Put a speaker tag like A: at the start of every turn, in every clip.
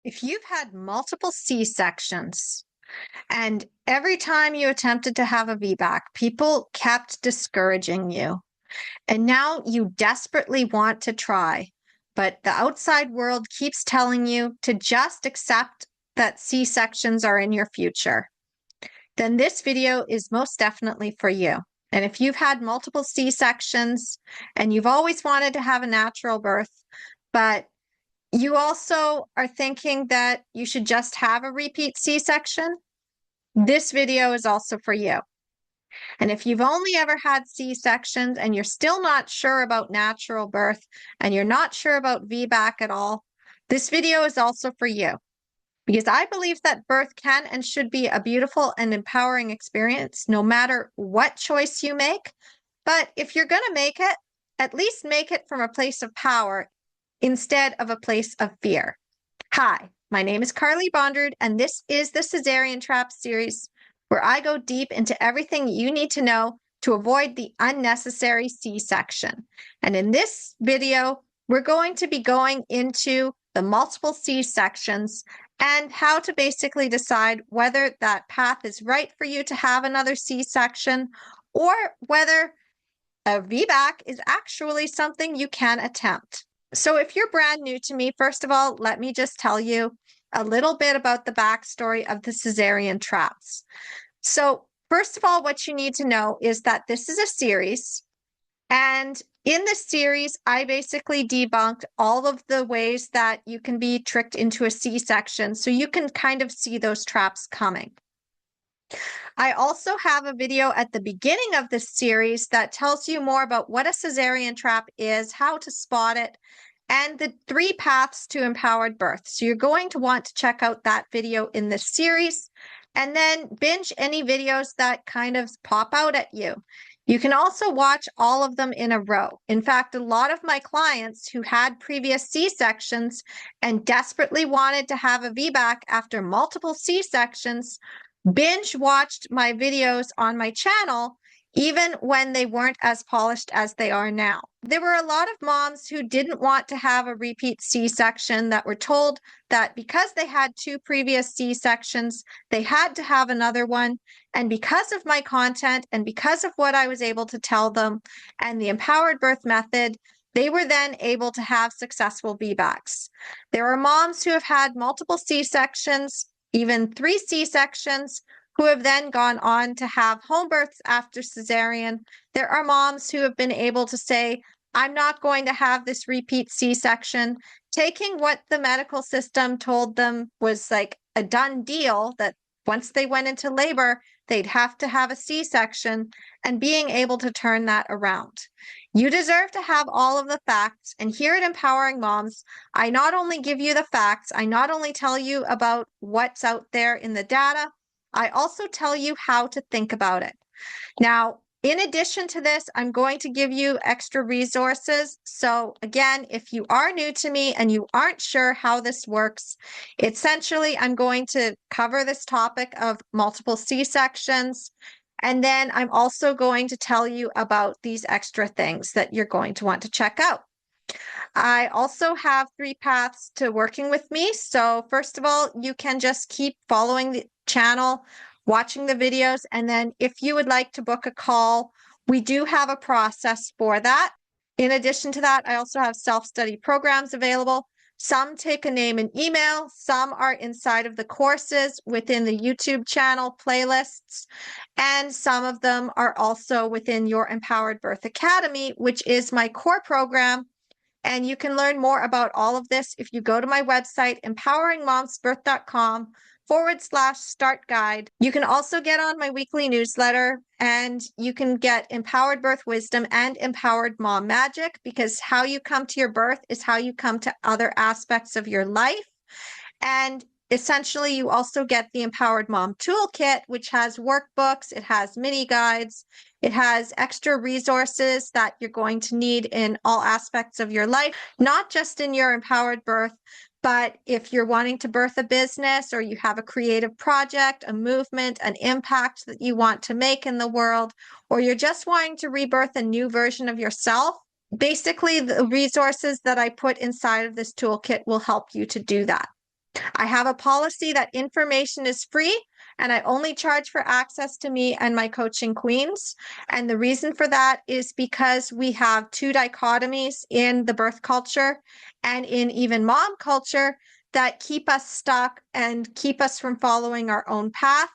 A: If you've had multiple C-sections and every time you attempted to have a VBAC, people kept discouraging you, and now you desperately want to try, but the outside world keeps telling you to just accept that C-sections are in your future, then this video is most definitely for you. And if you've had multiple C-sections and you've always wanted to have a natural birth, but you also are thinking that you should just have a repeat C-section, this video is also for you. And if you've only ever had C-sections and you're still not sure about natural birth and you're not sure about VBAC at all, this video is also for you. Because I believe that birth can and should be a beautiful and empowering experience, no matter what choice you make. But if you're going to make it, at least make it from a place of power instead of a place of fear. Hi, my name is Carly Bonderud, and this is the Cesarean Trap series, where I go deep into everything you need to know to avoid the unnecessary C-section. And in this video, we're going to be going into the multiple C-sections and how to basically decide whether that path is right for you to have another C-section or whether a VBAC is actually something you can attempt. So if you're brand new to me, first of all, let me just tell you a little bit about the backstory of the Cesarean traps. So first of all, what you need to know is that this is a series. And in this series, I basically debunked all of the ways that you can be tricked into a C-section, so you can kind of see those traps coming. I also have a video at the beginning of this series that tells you more about what a cesarean trap is, how to spot it, and the 3 paths to empowered birth. So you're going to want to check out that video in this series and then binge any videos that kind of pop out at you. You can also watch all of them in a row. In fact, a lot of my clients who had previous C-sections and desperately wanted to have a VBAC after multiple C-sections binge watched my videos on my channel even when they weren't as polished as they are now. There were a lot of moms who didn't want to have a repeat C-section that were told that because they had 2 previous C-sections, they had to have another one. And because of my content and because of what I was able to tell them and the empowered birth method, they were then able to have successful VBACs. There are moms who have had multiple C-sections, even 3 C-sections, who have then gone on to have home births after cesarean. There are moms who have been able to say, I'm not going to have this repeat C-section, taking what the medical system told them was like a done deal, that once they went into labor, they'd have to have a C-section, and being able to turn that around. You deserve to have all of the facts, and here at Empowering Moms, I not only give you the facts, I not only tell you about what's out there in the data, I also tell you how to think about it. Now, in addition to this, I'm going to give you extra resources. So again, if you are new to me and you aren't sure how this works, essentially, I'm going to cover this topic of multiple C-sections. And then I'm also going to tell you about these extra things that you're going to want to check out. I also have 3 paths to working with me. So first of all, you can just keep following the channel, watching the videos, and then if you would like to book a call, we do have a process for that. In addition to that, I also have self-study programs available. Some take a name and email, some are inside of the courses within the YouTube channel playlists, and some of them are also within your Empowered Birth Academy, which is my core program. And you can learn more about all of this if you go to my website, empoweringmomsbirth.com/start guide. You can also get on my weekly newsletter, and you can get Empowered Birth Wisdom and Empowered Mom Magic, because how you come to your birth is how you come to other aspects of your life. And essentially, you also get the Empowered Mom Toolkit, which has workbooks, it has mini guides, it has extra resources that you're going to need in all aspects of your life, not just in your empowered birth, but if you're wanting to birth a business or you have a creative project, a movement, an impact that you want to make in the world, or you're just wanting to rebirth a new version of yourself, basically the resources that I put inside of this toolkit will help you to do that. I have a policy that information is free and I only charge for access to me and my coaching queens. And the reason for that is because we have two dichotomies in the birth culture and in even mom culture that keep us stuck and keep us from following our own path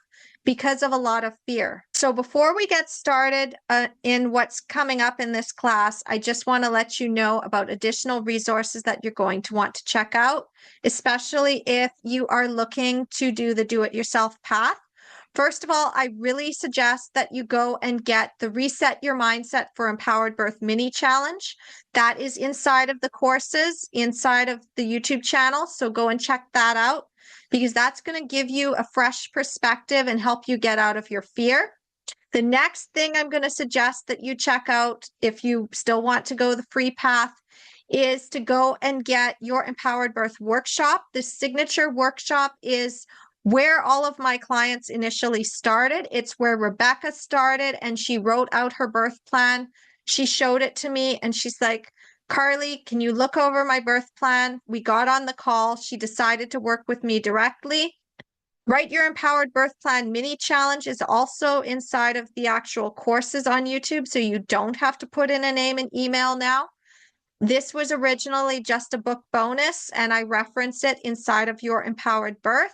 A: because of a lot of fear. So before we get started in what's coming up in this class, I just want to let you know about additional resources that you're going to want to check out, especially if you are looking to do the do-it-yourself path. First of all, I really suggest that you go and get the Reset Your Mindset for Empowered Birth mini challenge. That is inside of the courses, inside of the YouTube channel. So go and check that out because that's going to give you a fresh perspective and help you get out of your fear. The next thing I'm going to suggest that you check out if you still want to go the free path is to go and get your Empowered Birth workshop. The signature workshop is where all of my clients initially started. It's where Rebecca started and she wrote out her birth plan. She showed it to me and she's like, Carly, can you look over my birth plan? We got on the call. She decided to work with me directly. Write Your Empowered Birth Plan mini challenge is also inside of the actual courses on YouTube, so you don't have to put in a name and email now. This was originally just a book bonus, and I reference it inside of Your Empowered Birth.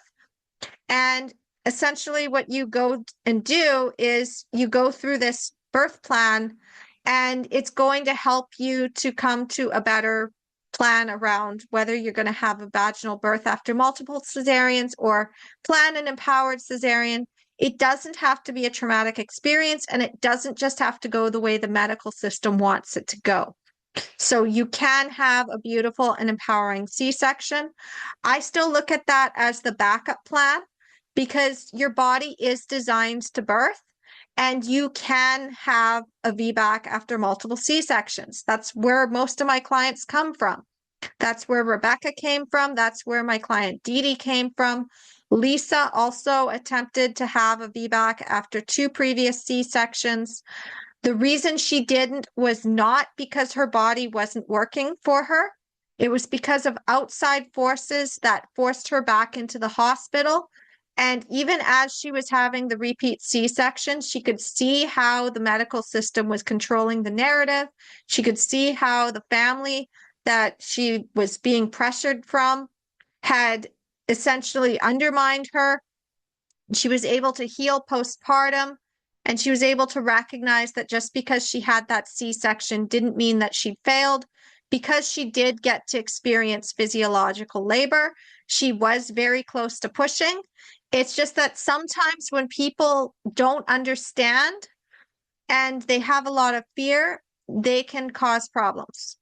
A: And essentially what you go and do is you go through this birth plan, and it's going to help you to come to a better plan around whether you're going to have a vaginal birth after multiple cesareans or plan an empowered cesarean. It doesn't have to be a traumatic experience, and it doesn't just have to go the way the medical system wants it to go. So you can have a beautiful and empowering C-section. I still look at that as the backup plan because your body is designed to birth and you can have a VBAC after multiple C-sections. That's where most of my clients come from. That's where Rebecca came from. That's where my client Dee Dee came from. Lisa also attempted to have a VBAC after 2 previous C-sections. The reason she didn't was not because her body wasn't working for her. It was because of outside forces that forced her back into the hospital. And even as she was having the repeat C-section, she could see how the medical system was controlling the narrative. She could see how the family that she was being pressured from had essentially undermined her. She was able to heal postpartum, and she was able to recognize that just because she had that C-section didn't mean that she'd failed. Because she did get to experience physiological labor, she was very close to pushing. It's just that sometimes when people don't understand and they have a lot of fear, they can cause problems.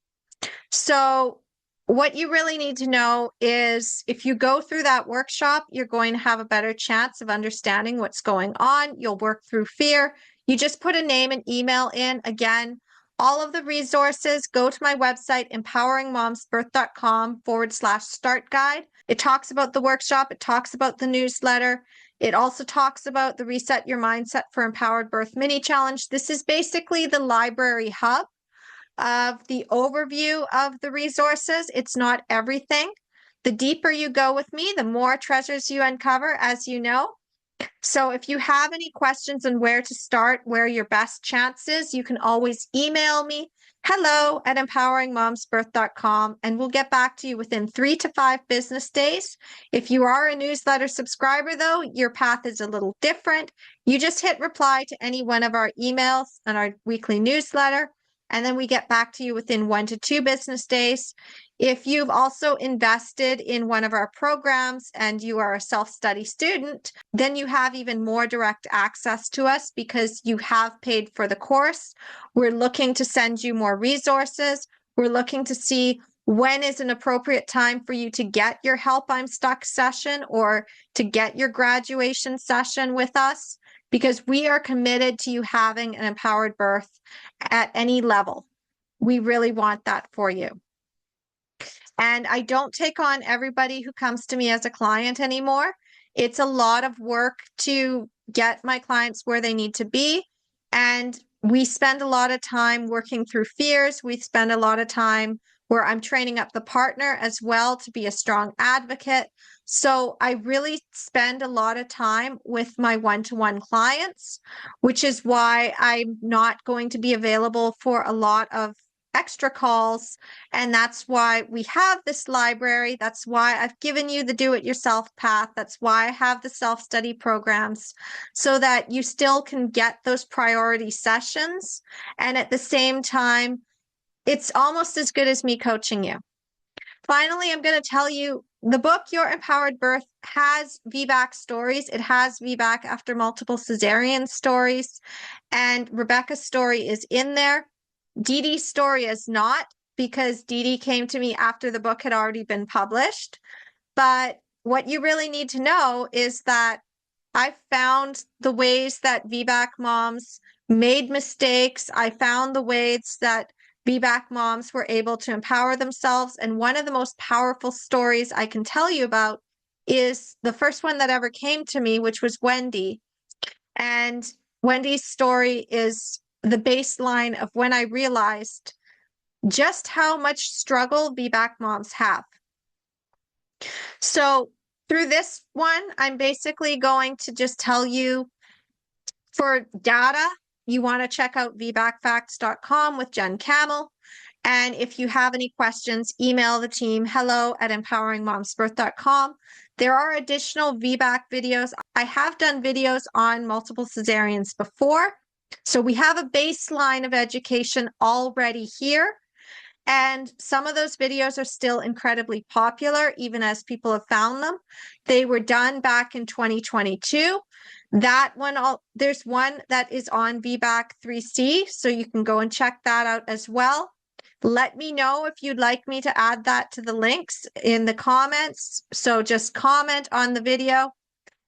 A: So what you really need to know is if you go through that workshop, you're going to have a better chance of understanding what's going on. You'll work through fear. You just put a name and email in. Again, all of the resources, go to my website, empoweringmomsbirth.com/start guide. It talks about the workshop. It talks about the newsletter. It also talks about the Reset Your Mindset for Empowered Birth mini challenge. This is basically the library hub of the overview of the resources. It's not everything. The deeper you go with me, the more treasures you uncover, as you know. So if you have any questions on where to start, where your best chance is, you can always email me, hello@empoweringmomsbirth.com, and we'll get back to you within 3 to 5 business days. If you are a newsletter subscriber, though, your path is a little different. You just hit reply to any one of our emails on our weekly newsletter, and then we get back to you within 1 to 2 business days. If you've also invested in one of our programs and you are a self-study student, then you have even more direct access to us because you have paid for the course. We're looking to send you more resources. We're looking to see when is an appropriate time for you to get your Help I'm Stuck session or to get your graduation session with us, because we are committed to you having an empowered birth at any level. We really want that for you. And I don't take on everybody who comes to me as a client anymore. It's a lot of work to get my clients where they need to be. And we spend a lot of time working through fears. We spend a lot of time where I'm training up the partner as well to be a strong advocate. So I really spend a lot of time with my one-to-one clients, which is why I'm not going to be available for a lot of extra calls. And that's why we have this library. That's why I've given you the do-it-yourself path. That's why I have the self-study programs, so that you still can get those priority sessions. And at the same time, it's almost as good as me coaching you. Finally, I'm going to tell you the book, Your Empowered Birth, has VBAC stories. It has VBAC after multiple cesarean stories, and Rebecca's story is in there. Dee Dee's story is not, because Dee Dee came to me after the book had already been published. But what you really need to know is that I found the ways that VBAC moms made mistakes. I found the ways that VBAC moms were able to empower themselves. And one of the most powerful stories I can tell you about is the first one that ever came to me, which was Wendy. And Wendy's story is the baseline of when I realized just how much struggle VBAC moms have. So through this one, I'm basically going to just tell you, for data, you want to check out vbacfacts.com with Jen Camel. And if you have any questions, email the team, hello@empoweringmomsbirth.com. There are additional VBAC videos. I have done videos on multiple cesareans before. So we have a baseline of education already here. And some of those videos are still incredibly popular, even as people have found them. They were done back in 2022. That one, there's one that is on VBAC 3C, so you can go and check that out as well. Let me know if you'd like me to add that to the links in the comments. So just comment on the video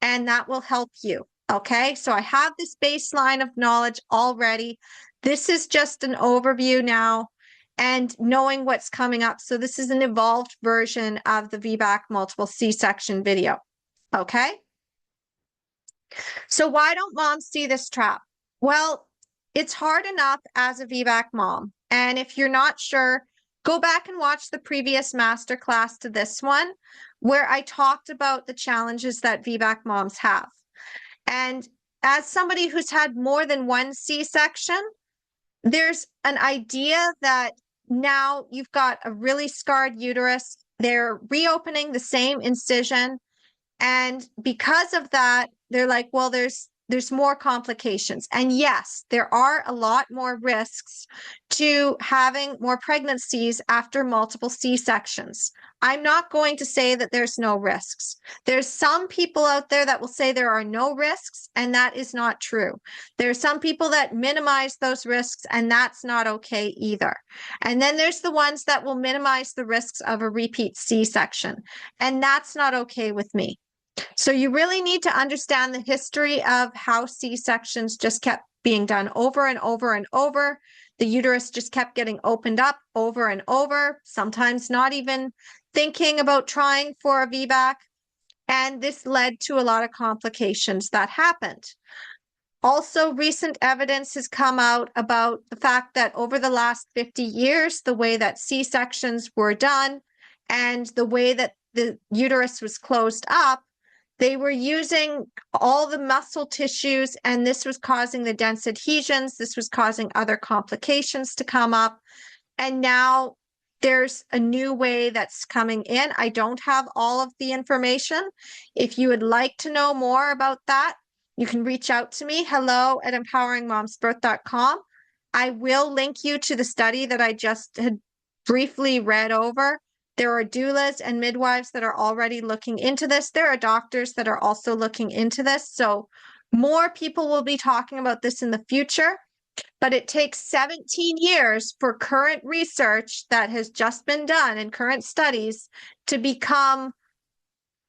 A: and that will help you. Okay, so I have this baseline of knowledge already. This is just an overview now and knowing what's coming up. So this is an evolved version of the VBAC multiple C-section video. Okay. So why don't moms see this trap? Well, it's hard enough as a VBAC mom. And if you're not sure, go back and watch the previous masterclass to this one, where I talked about the challenges that VBAC moms have. And as somebody who's had more than one C-section, there's an idea that now you've got a really scarred uterus. They're reopening the same incision. And because of that, they're like, well, there's more complications. And yes, there are a lot more risks to having more pregnancies after multiple C-sections. I'm not going to say that there's no risks. There's some people out there that will say there are no risks, and that is not true. There's some people that minimize those risks, and that's not okay either. And then there's the ones that will minimize the risks of a repeat C-section, and that's not okay with me. So you really need to understand the history of how C-sections just kept being done over and over and over. The uterus just kept getting opened up over and over, sometimes not even thinking about trying for a VBAC. And this led to a lot of complications that happened. Also, recent evidence has come out about the fact that over the last 50 years, the way that C-sections were done and the way that the uterus was closed up, they were using all the muscle tissues, and this was causing the dense adhesions. This was causing other complications to come up. And now there's a new way that's coming in. I don't have all of the information. If you would like to know more about that, you can reach out to me, hello@empoweringmomsbirth.com. I will link you to the study that I just had briefly read over. There are doulas and midwives that are already looking into this. There are doctors that are also looking into this. So more people will be talking about this in the future, but it takes 17 years for current research that has just been done and current studies to become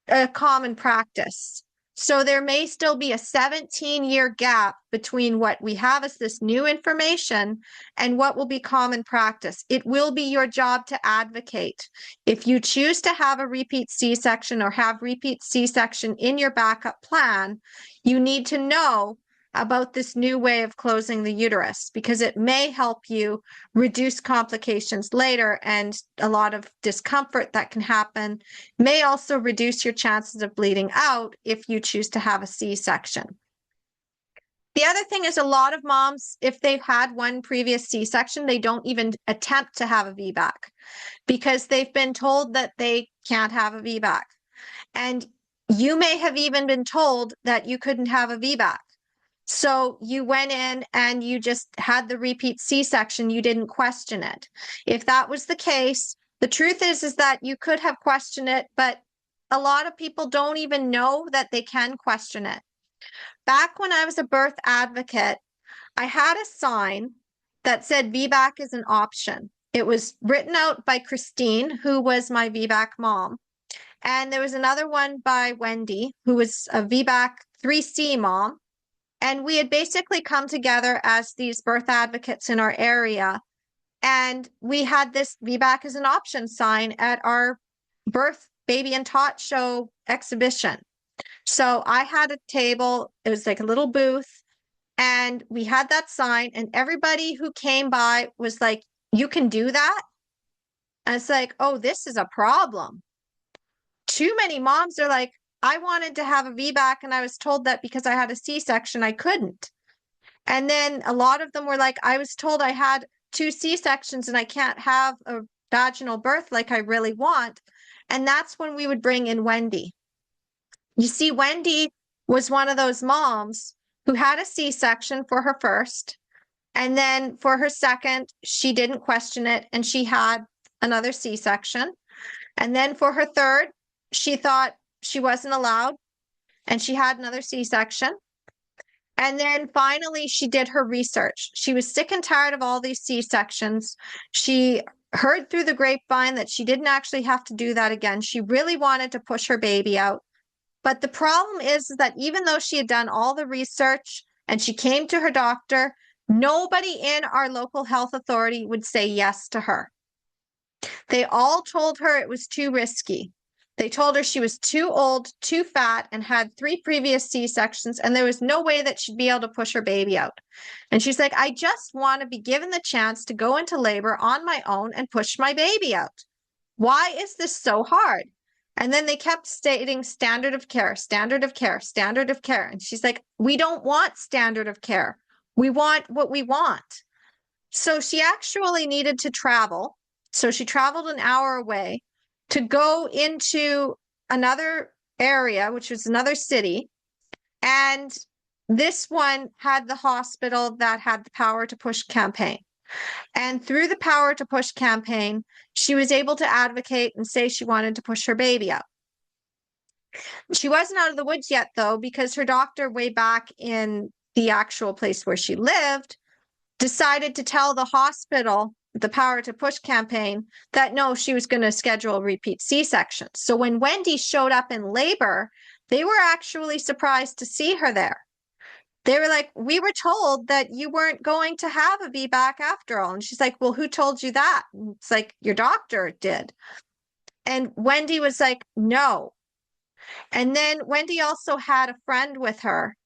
A: a common practice. So there may still be a 17-year gap between what we have as this new information and what will be common practice. It will be your job to advocate. If you choose to have a repeat C-section or have repeat C-section in your backup plan, you need to know about this new way of closing the uterus, because it may help you reduce complications later, and a lot of discomfort that can happen may also reduce your chances of bleeding out if you choose to have a C-section. The other thing is, a lot of moms, if they've had one previous C-section, they don't even attempt to have a VBAC because they've been told that they can't have a VBAC. And you may have even been told that you couldn't have a VBAC. So you went in and you just had the repeat C-section. You didn't question it. If that was the case, the truth is that you could have questioned it, but a lot of people don't even know that they can question it. Back when I was a birth advocate, I had a sign that said VBAC is an option. It was written out by Christine, who was my VBAC mom. And there was another one by Wendy, who was a VBAC 3C mom. And we had basically come together as these birth advocates in our area. And we had this VBAC as an option sign at our birth, baby, and tot show exhibition. So I had a table, it was like a little booth, and we had that sign, and everybody who came by was like, you can do that? And it's like, oh, this is a problem. Too many moms are like, I wanted to have a VBAC, and I was told that because I had a C-section, I couldn't. And then a lot of them were like, I was told I had 2 C-sections and I can't have a vaginal birth like I really want. And that's when we would bring in Wendy. You see, Wendy was one of those moms who had a C-section for her first, and then for her second, she didn't question it, and she had another C-section. And then for her third, she thought she wasn't allowed, and she had another C-section. And then finally, she did her research. She was sick and tired of all these C-sections. She heard through the grapevine that she didn't actually have to do that again. She really wanted to push her baby out. But the problem is that even though she had done all the research and she came to her doctor, nobody in our local health authority would say yes to her. They all told her it was too risky. They told her she was too old, too fat, and had 3 previous C-sections, and there was no way that she'd be able to push her baby out. And she's like, I just want to be given the chance to go into labor on my own and push my baby out. Why is this so hard? And then they kept stating standard of care, standard of care, standard of care. And she's like, we don't want standard of care. We want what we want. So she actually needed to travel. So she traveled an hour away to go into another area, which was another city. And this one had the hospital that had the Power to Push campaign. And through the Power to Push campaign, she was able to advocate and say she wanted to push her baby out. She wasn't out of the woods yet, though, because her doctor, way back in the actual place where she lived, decided to tell the hospital, the Power to Push campaign, that no, she was going to schedule repeat C-sections. So when Wendy showed up in labor, they were actually surprised to see her there. They were like, we were told that you weren't going to have a VBAC after all. And she's like, well, who told you that? And it's like, your doctor did. And Wendy was like, no. And then Wendy also had a friend with her.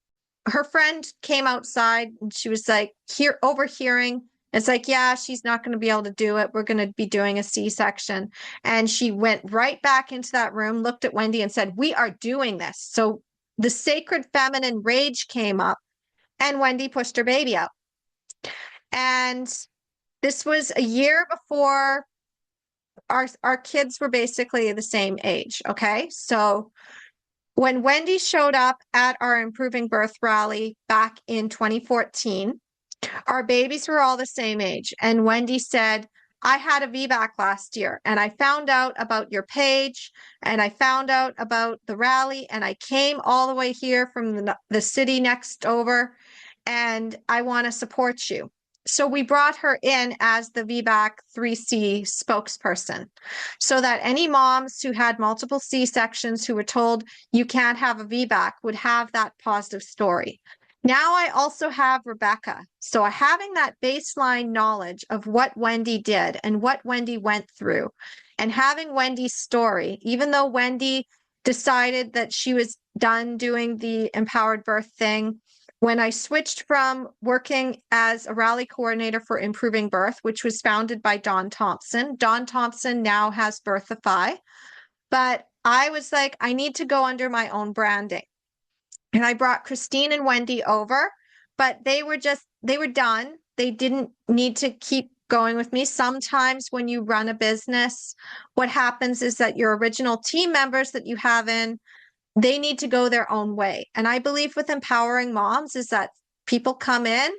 A: Her friend came outside and she was like, overhearing. It's like, yeah, she's not going to be able to do it. We're going to be doing a C-section. And she went right back into that room, looked at Wendy and said, we are doing this. So the sacred feminine rage came up. And Wendy pushed her baby out. And this was a year before our kids were basically the same age, okay? So when Wendy showed up at our Improving Birth rally back in 2014, our babies were all the same age. And Wendy said, I had a VBAC last year, and I found out about your page, and I found out about the rally, and I came all the way here from the city next over, and I want to support you. So we brought her in as the VBAC 3C spokesperson, so that any moms who had multiple C-sections who were told you can't have a VBAC would have that positive story. Now I also have Rebecca. So having that baseline knowledge of what Wendy did and what Wendy went through, and having Wendy's story, even though Wendy decided that she was done doing the empowered birth thing, when I switched from working as a rally coordinator for Improving Birth, which was founded by Dawn Thompson. Dawn Thompson now has Birthify, but I was like, I need to go under my own branding. And I brought Christine and Wendy over, but they were done. They didn't need to keep going with me. Sometimes when you run a business, what happens is that your original team members that you have in, they need to go their own way. And I believe with empowering moms is that people come in,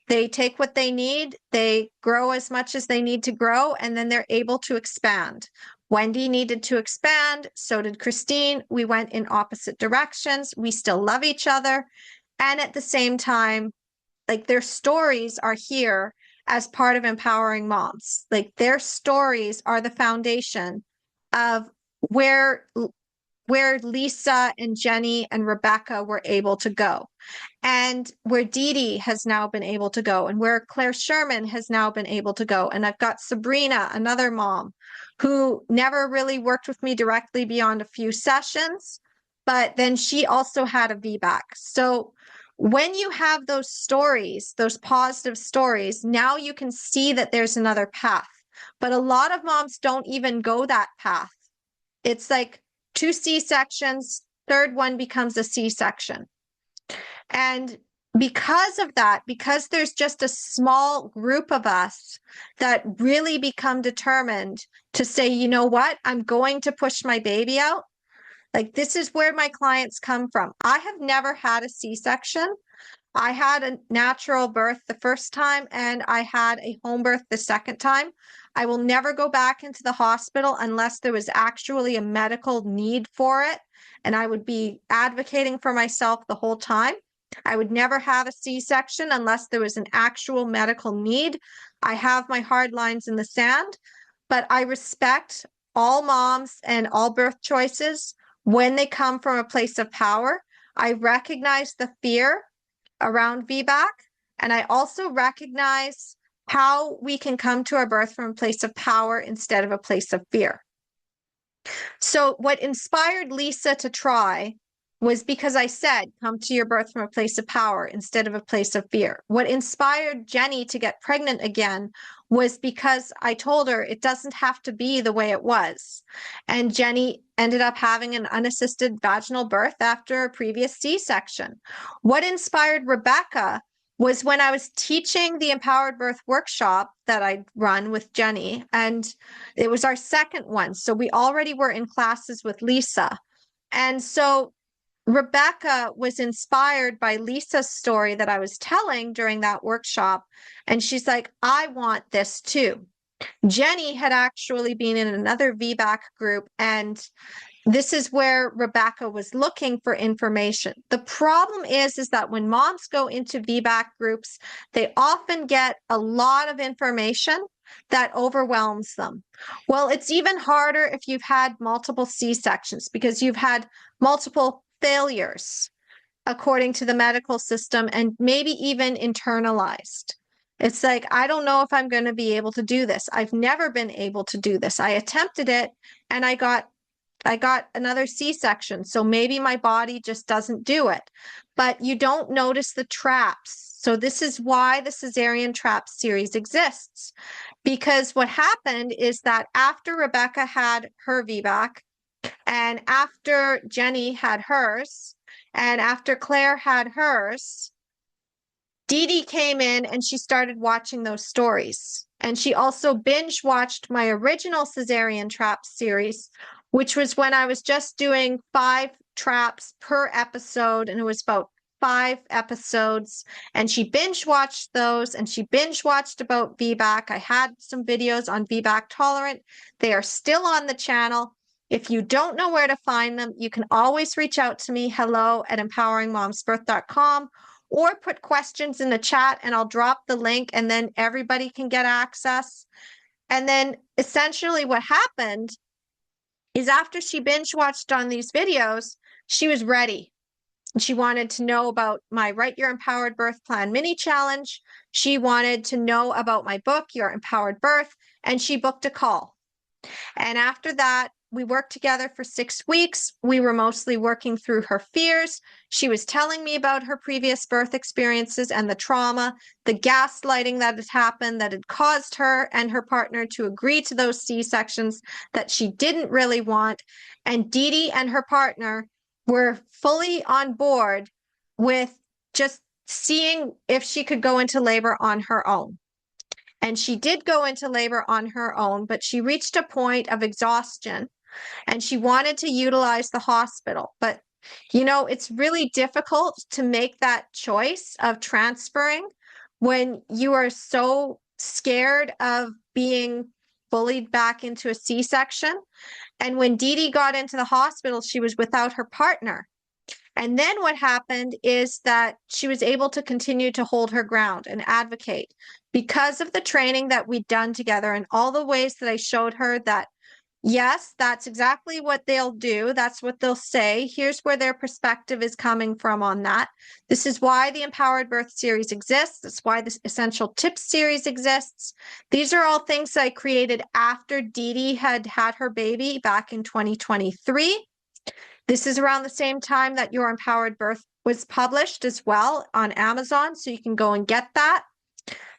A: they take what they need, they grow as much as they need to grow, and then they're able to expand. Wendy needed to expand, so did Christine. We went in opposite directions. We still love each other. And at the same time, like their stories are here as part of empowering moms. Like their stories are the foundation of where Lisa and Jenny and Rebecca were able to go, and where Dee Dee has now been able to go, and where Claire Sherman has now been able to go. And I've got Sabrina, another mom, who never really worked with me directly beyond a few sessions, but then she also had a VBAC. So when you have those stories, those positive stories, now you can see that there's another path. But a lot of moms don't even go that path. It's like 2 C-sections, third one becomes a C-section. And because of that, because there's just a small group of us that really become determined to say, you know what, I'm going to push my baby out. Like this is where my clients come from. I have never had a C-section. I had a natural birth the first time and I had a home birth the second time. I will never go back into the hospital unless there was actually a medical need for it. And I would be advocating for myself the whole time. I would never have a C-section unless there was an actual medical need. I have my hard lines in the sand, but I respect all moms and all birth choices when they come from a place of power. I recognize the fear around VBAC, and I also recognize how we can come to our birth from a place of power instead of a place of fear. So what inspired Lisa to try was because I said, come to your birth from a place of power instead of a place of fear. What inspired Jenny to get pregnant again was because I told her it doesn't have to be the way it was. And Jenny ended up having an unassisted vaginal birth after a previous C-section. What inspired Rebecca was when I was teaching the Empowered Birth workshop that I'd run with Jenny, and it was our second one. So we already were in classes with Lisa. And so Rebecca was inspired by Lisa's story that I was telling during that workshop. And she's like, I want this too. Jenny had actually been in another VBAC group, and this is where Rebecca was looking for information. The problem is that when moms go into VBAC groups, they often get a lot of information that overwhelms them. Well, it's even harder if you've had multiple C-sections because you've had multiple failures according to the medical system and maybe even internalized. It's like, I don't know if I'm going to be able to do this. I've never been able to do this. I attempted it and I got another C-section. So maybe my body just doesn't do it. But you don't notice the traps. So this is why the Cesarean Trap series exists. Because what happened is that after Rebecca had her VBAC, and after Jenny had hers, and after Claire had hers, Dee Dee came in and she started watching those stories. And she also binge watched my original Cesarean Trap series, which was when I was just doing 5 traps per episode, and it was about 5 episodes. And she binge watched those, and she binge watched about VBAC. I had some videos on VBAC tolerant. They are still on the channel. If you don't know where to find them, you can always reach out to me, hello@empoweringmomsbirth.com, or put questions in the chat and I'll drop the link and then everybody can get access. And then essentially what happened is after she binge watched on these videos, she was ready. She wanted to know about my Write Your Empowered Birth Plan mini challenge. She wanted to know about my book, Your Empowered Birth, and she booked a call. And after that, We worked together for 6 weeks. We were mostly working through her fears. She was telling me about her previous birth experiences and the trauma, the gaslighting that had happened that had caused her and her partner to agree to those C-sections that she didn't really want. And Dee Dee and her partner were fully on board with just seeing if she could go into labor on her own. And she did go into labor on her own, but she reached a point of exhaustion and she wanted to utilize the hospital. But, you know, it's really difficult to make that choice of transferring when you are so scared of being bullied back into a C-section. And when Dee Dee got into the hospital, she was without her partner. And then what happened is that she was able to continue to hold her ground and advocate because of the training that we'd done together and all the ways that I showed her that, yes, that's exactly what they'll do. That's what they'll say. Here's where their perspective is coming from on that. This is why the Empowered Birth series exists. That's why this Essential Tips series exists. These are all things I created after Dee Dee had had her baby back in 2023. This is around the same time that Your Empowered Birth was published as well on Amazon, so you can go and get that.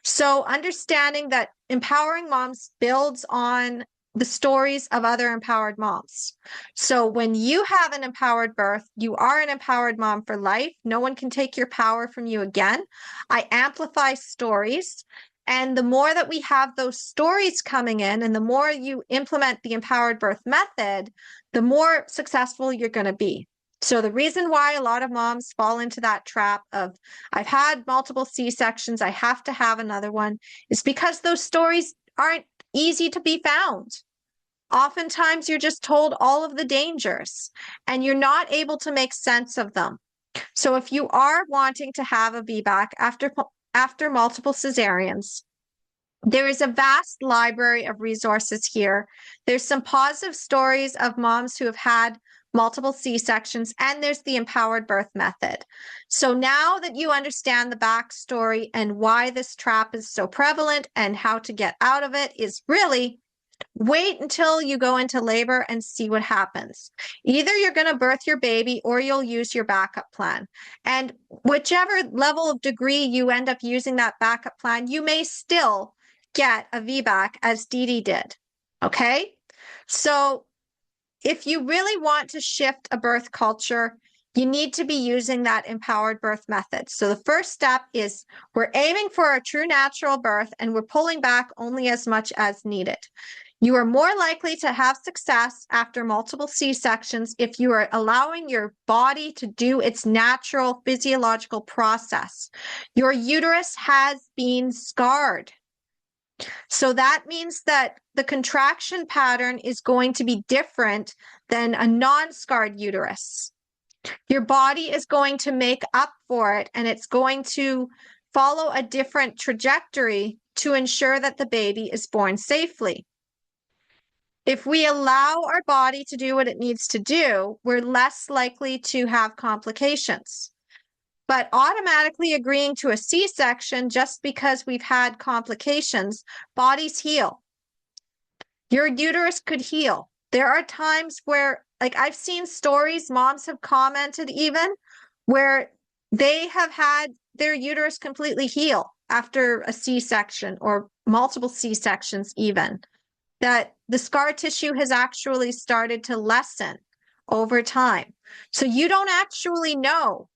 A: So understanding that empowering moms builds on the stories of other empowered moms. So when you have an empowered birth, you are an empowered mom for life. No one can take your power from you again. I amplify stories. And the more that we have those stories coming in and the more you implement the empowered birth method, the more successful you're going to be. So the reason why a lot of moms fall into that trap of, I've had multiple C-sections, I have to have another one, is because those stories aren't easy to be found. Oftentimes you're just told all of the dangers and you're not able to make sense of them. So if you are wanting to have a VBAC after multiple cesareans, there is a vast library of resources here. There's some positive stories of moms who have had multiple C-sections, and there's the empowered birth method. So now that you understand the backstory and why this trap is so prevalent and how to get out of it, is really wait until you go into labor and see what happens. Either you're going to birth your baby or you'll use your backup plan. And whichever level of degree you end up using that backup plan, you may still get a VBAC as Dee Dee did. Okay? So if you really want to shift a birth culture, you need to be using that empowered birth method. So the first step is we're aiming for a true natural birth and we're pulling back only as much as needed. You are more likely to have success after multiple C-sections if you are allowing your body to do its natural physiological process. Your uterus has been scarred. So that means that the contraction pattern is going to be different than a non-scarred uterus. Your body is going to make up for it, and it's going to follow a different trajectory to ensure that the baby is born safely. If we allow our body to do what it needs to do, we're less likely to have complications. But automatically agreeing to a C-section just because we've had complications, bodies heal. Your uterus could heal. There are times where, like I've seen stories, moms have commented even, where they have had their uterus completely heal after a C-section or multiple C-sections even, that the scar tissue has actually started to lessen over time. So you don't actually know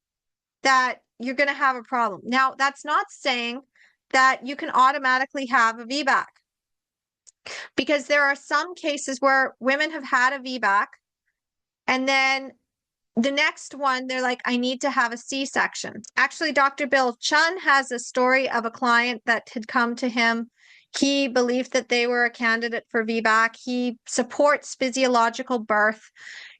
A: that you're going to have a problem. Now, that's not saying that you can automatically have a VBAC, because there are some cases where women have had a VBAC and then the next one, they're like, I need to have a C-section. Actually, Dr. Bill Chun has a story of a client that had come to him. He believed that they were a candidate for VBAC. He supports physiological birth.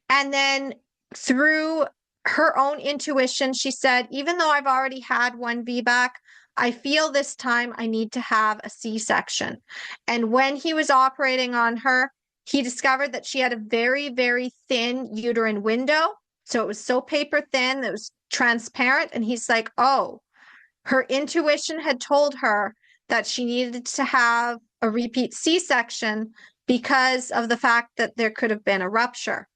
A: And then through her own intuition, she said, even though I've already had one VBAC, I feel this time I need to have a C-section. And when he was operating on her, he discovered that she had a very, very thin uterine window. So it was so paper thin, it was transparent. And he's like, oh, her intuition had told her that she needed to have a repeat C-section because of the fact that there could have been a rupture.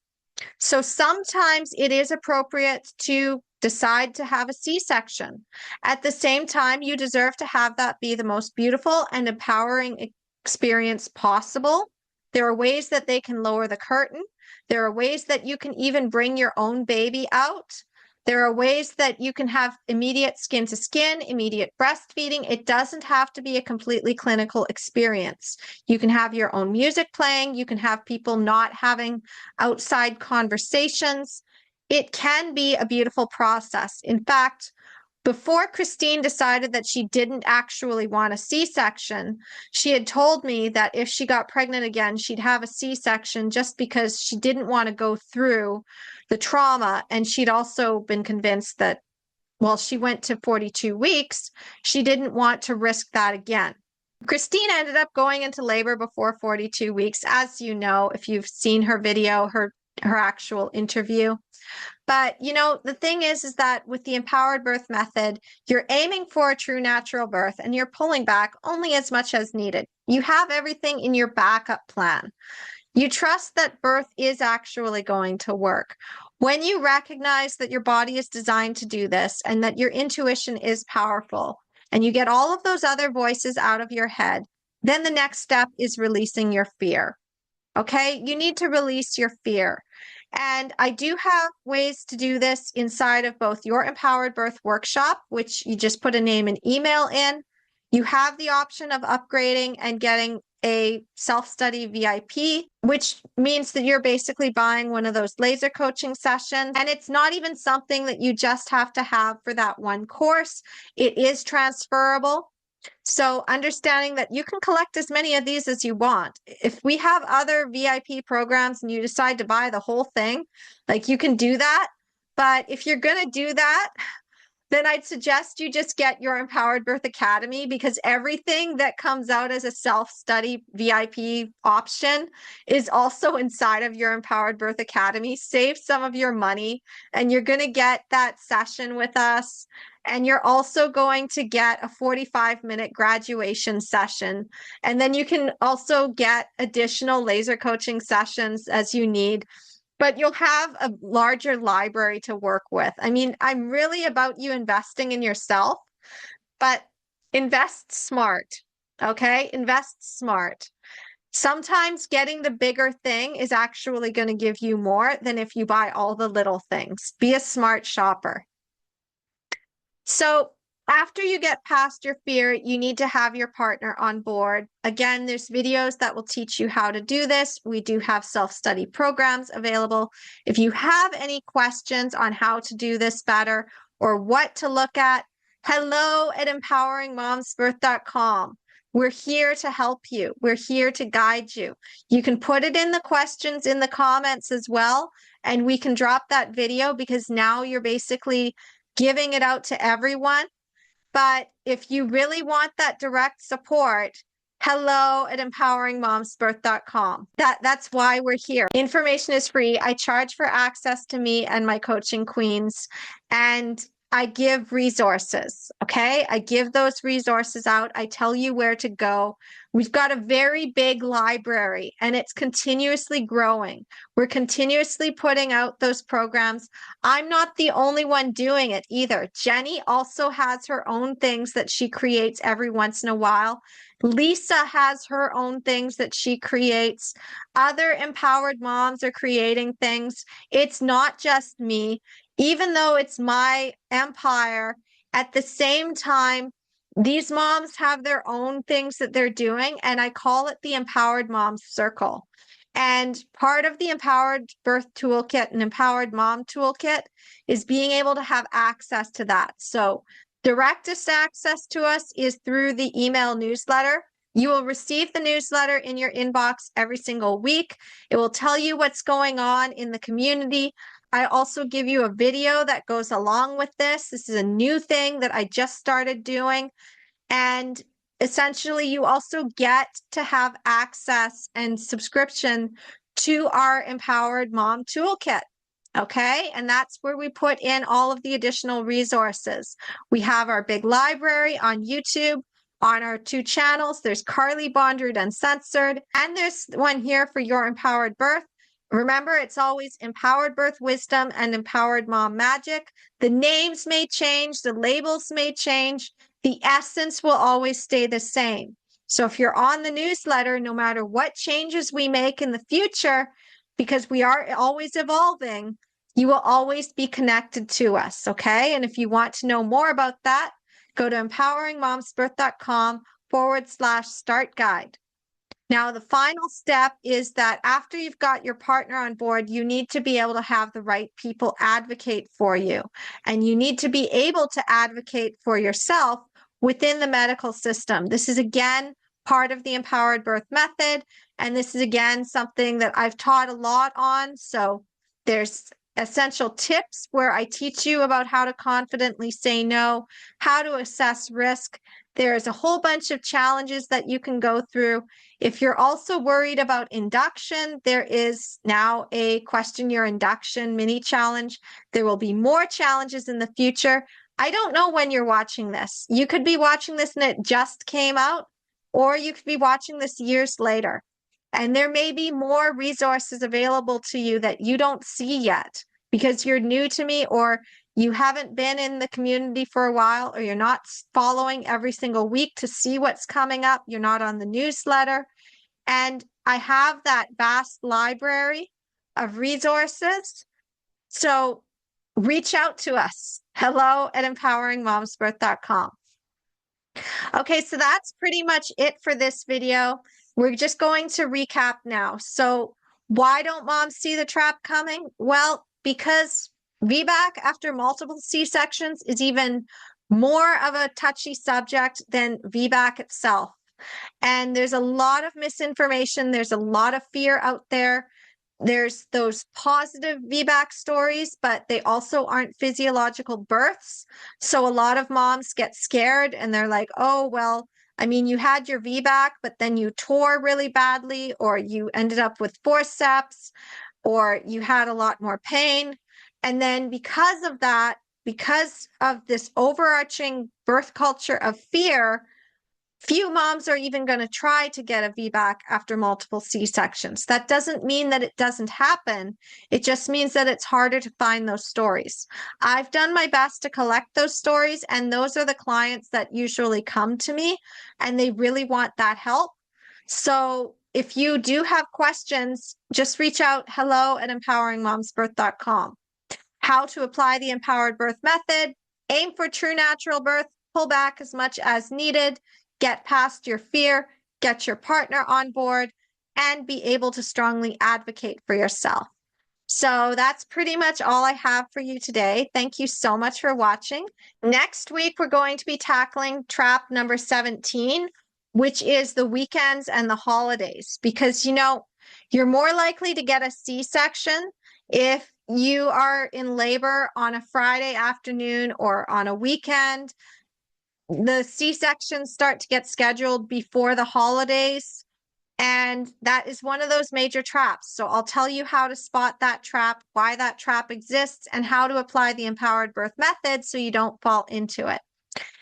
A: So sometimes it is appropriate to decide to have a C-section. At the same time, you deserve to have that be the most beautiful and empowering experience possible. There are ways that they can lower the curtain. There are ways that you can even bring your own baby out. There are ways that you can have immediate skin to skin, immediate breastfeeding. It doesn't have to be a completely clinical experience. You can have your own music playing. You can have people not having outside conversations. It can be a beautiful process. In fact, before Christine decided that she didn't actually want a C-section, she had told me that if she got pregnant again, she'd have a C-section just because she didn't want to go through the trauma. And she'd also been convinced that while she went to 42 weeks, she didn't want to risk that again. Christine ended up going into labor before 42 weeks, as you know, if you've seen her video, her actual interview. But, you know, the thing is that with the empowered birth method, you're aiming for a true natural birth and you're pulling back only as much as needed. You have everything in your backup plan. You trust that birth is actually going to work. When you recognize that your body is designed to do this and that your intuition is powerful, and you get all of those other voices out of your head, then the next step is releasing your fear. Okay? You need to release your fear. And I do have ways to do this inside of both your Empowered Birth Workshop, which you just put a name and email in. You have the option of upgrading and getting a self-study VIP, which means that you're basically buying one of those laser coaching sessions. And it's not even something that you just have to have for that one course. It is transferable. So understanding that you can collect as many of these as you want. If we have other VIP programs and you decide to buy the whole thing, like you can do that. But if you're going to do that, then I'd suggest you just get your Empowered Birth Academy, because everything that comes out as a self-study VIP option is also inside of your Empowered Birth Academy. Save some of your money, and you're going to get that session with us. And you're also going to get a 45-minute graduation session. And then you can also get additional laser coaching sessions as you need. But you'll have a larger library to work with. I mean, I'm really about you investing in yourself, but invest smart, okay? Invest smart. Sometimes getting the bigger thing is actually going to give you more than if you buy all the little things. Be a smart shopper. So after you get past your fear, you need to have your partner on board. Again, there's videos that will teach you how to do this. We do have self-study programs available. If you have any questions on how to do this better or what to look at, hello@empoweringmomsbirth.com. We're here to help you. We're here to guide you. You can put it in the questions in the comments as well, and we can drop that video, because now you're basically giving it out to everyone. But if you really want that direct support, hello@empoweringmomsbirth.com. That's why we're here. Information is free. I charge for access to me and my coaching queens, and I give resources, okay? I give those resources out. I tell you where to go. We've got a very big library, and it's continuously growing. We're continuously putting out those programs. I'm not the only one doing it either. Jenny also has her own things that she creates every once in a while. Lisa has her own things that she creates. Other empowered moms are creating things. It's not just me. Even though it's my empire, at the same time, these moms have their own things that they're doing, and I call it the Empowered Moms Circle. And part of the Empowered Birth Toolkit and Empowered Mom Toolkit is being able to have access to that. So directest access to us is through the email newsletter. You will receive the newsletter in your inbox every single week. It will tell you what's going on in the community. I also give you a video that goes along with this. This is a new thing that I just started doing. And essentially, you also get to have access and subscription to our Empowered Mom Toolkit. Okay, and that's where we put in all of the additional resources. We have our big library on YouTube. on our 2 channels. There's Carly Bonderud Uncensored, and there's one here for Your Empowered Birth. Remember, it's always Empowered Birth Wisdom and Empowered Mom Magic. The names may change, the labels may change, the essence will always stay the same. So if you're on the newsletter, no matter what changes we make in the future, because we are always evolving, you will always be connected to us, okay? And if you want to know more about that, go to empoweringmomsbirth.com/start guide. Now, the final step is that after you've got your partner on board, you need to be able to have the right people advocate for you. And you need to be able to advocate for yourself within the medical system. This is, again, part of the Empowered Birth Method. And this is, again, something that I've taught a lot on. So there's essential tips where I teach you about how to confidently say no, how to assess risk. There's a whole bunch of challenges that you can go through. If you're also worried about induction, there is now a Question Your Induction mini challenge. There will be more challenges in the future. I don't know when you're watching this. You could be watching this and it just came out, or you could be watching this years later. And there may be more resources available to you that you don't see yet because you're new to me, or you haven't been in the community for a while, or you're not following every single week to see what's coming up. You're not on the newsletter. And I have that vast library of resources. So reach out to us. hello@empoweringmomsbirth.com. Okay, so that's pretty much it for this video. We're just going to recap now. So why don't moms see the trap coming? Well, because VBAC after multiple C-sections is even more of a touchy subject than VBAC itself. And there's a lot of misinformation. There's a lot of fear out there. There's those positive VBAC stories, but they also aren't physiological births. So a lot of moms get scared and they're like, oh, well, I mean, you had your VBAC, but then you tore really badly, or you ended up with forceps, or you had a lot more pain. And then because of that, because of this overarching birth culture of fear, few moms are even going to try to get a VBAC after multiple C-sections. That doesn't mean that it doesn't happen. It just means that it's harder to find those stories. I've done my best to collect those stories, and those are the clients that usually come to me, and they really want that help. So if you do have questions, just reach out, hello@empoweringmomsbirth.com. How to apply the Empowered Birth Method: aim for true natural birth, pull back as much as needed, get past your fear, get your partner on board, and be able to strongly advocate for yourself. So that's pretty much all I have for you today. Thank you so much for watching. Next week, we're going to be tackling trap number 17, which is the weekends and the holidays, because, you know, you're more likely to get a C-section if you are in labor on a Friday afternoon or on a weekend. The C-sections start to get scheduled before the holidays, and that is one of those major traps. So I'll tell you how to spot that trap, why that trap exists, and how to apply the Empowered Birth Method so you don't fall into it.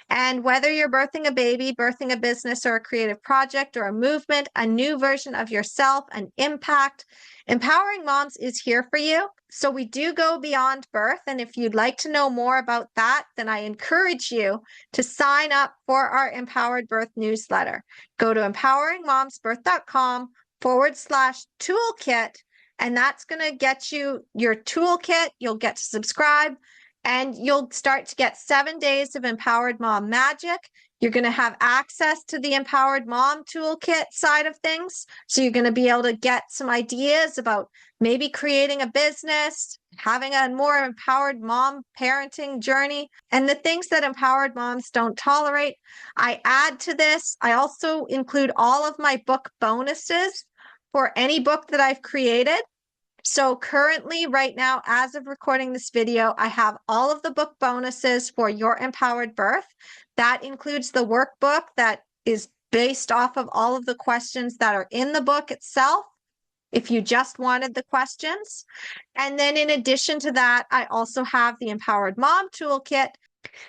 A: And whether you're birthing a baby, birthing a business, or a creative project, or a movement, a new version of yourself, an impact, Empowering Moms is here for you. So we do go beyond birth. And if you'd like to know more about that, then I encourage you to sign up for our Empowered Birth newsletter. Go to empoweringmomsbirth.com/toolkit, and that's going to get you your toolkit. You'll get to subscribe, and you'll start to get 7 days of Empowered Mom magic. You're going to have access to the Empowered Mom Toolkit side of things. So you're going to be able to get some ideas about maybe creating a business, having a more empowered mom parenting journey, and the things that empowered moms don't tolerate. I add to this, I also include all of my book bonuses for any book that I've created. So currently, right now, as of recording this video, I have all of the book bonuses for Your Empowered Birth. That includes the workbook that is based off of all of the questions that are in the book itself, if you just wanted the questions. And then in addition to that, I also have the Empowered Mom Toolkit,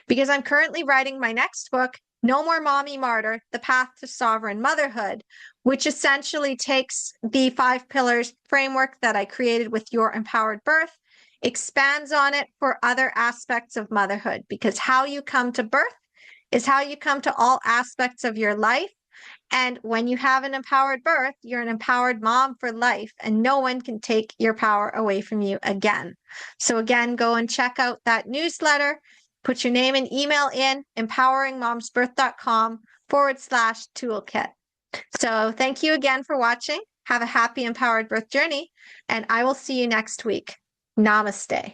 A: because I'm currently writing my next book, No More Mommy Martyr, The Path to Sovereign Motherhood, which essentially takes the 5 pillars framework that I created with Your Empowered Birth, expands on it for other aspects of motherhood, because how you come to birth is how you come to all aspects of your life. And when you have an empowered birth, you're an empowered mom for life, and no one can take your power away from you again. So again, go and check out that newsletter. Put your name and email in empoweringmomsbirth.com/toolkit. So thank you again for watching. Have a happy empowered birth journey, and I will see you next week. Namaste.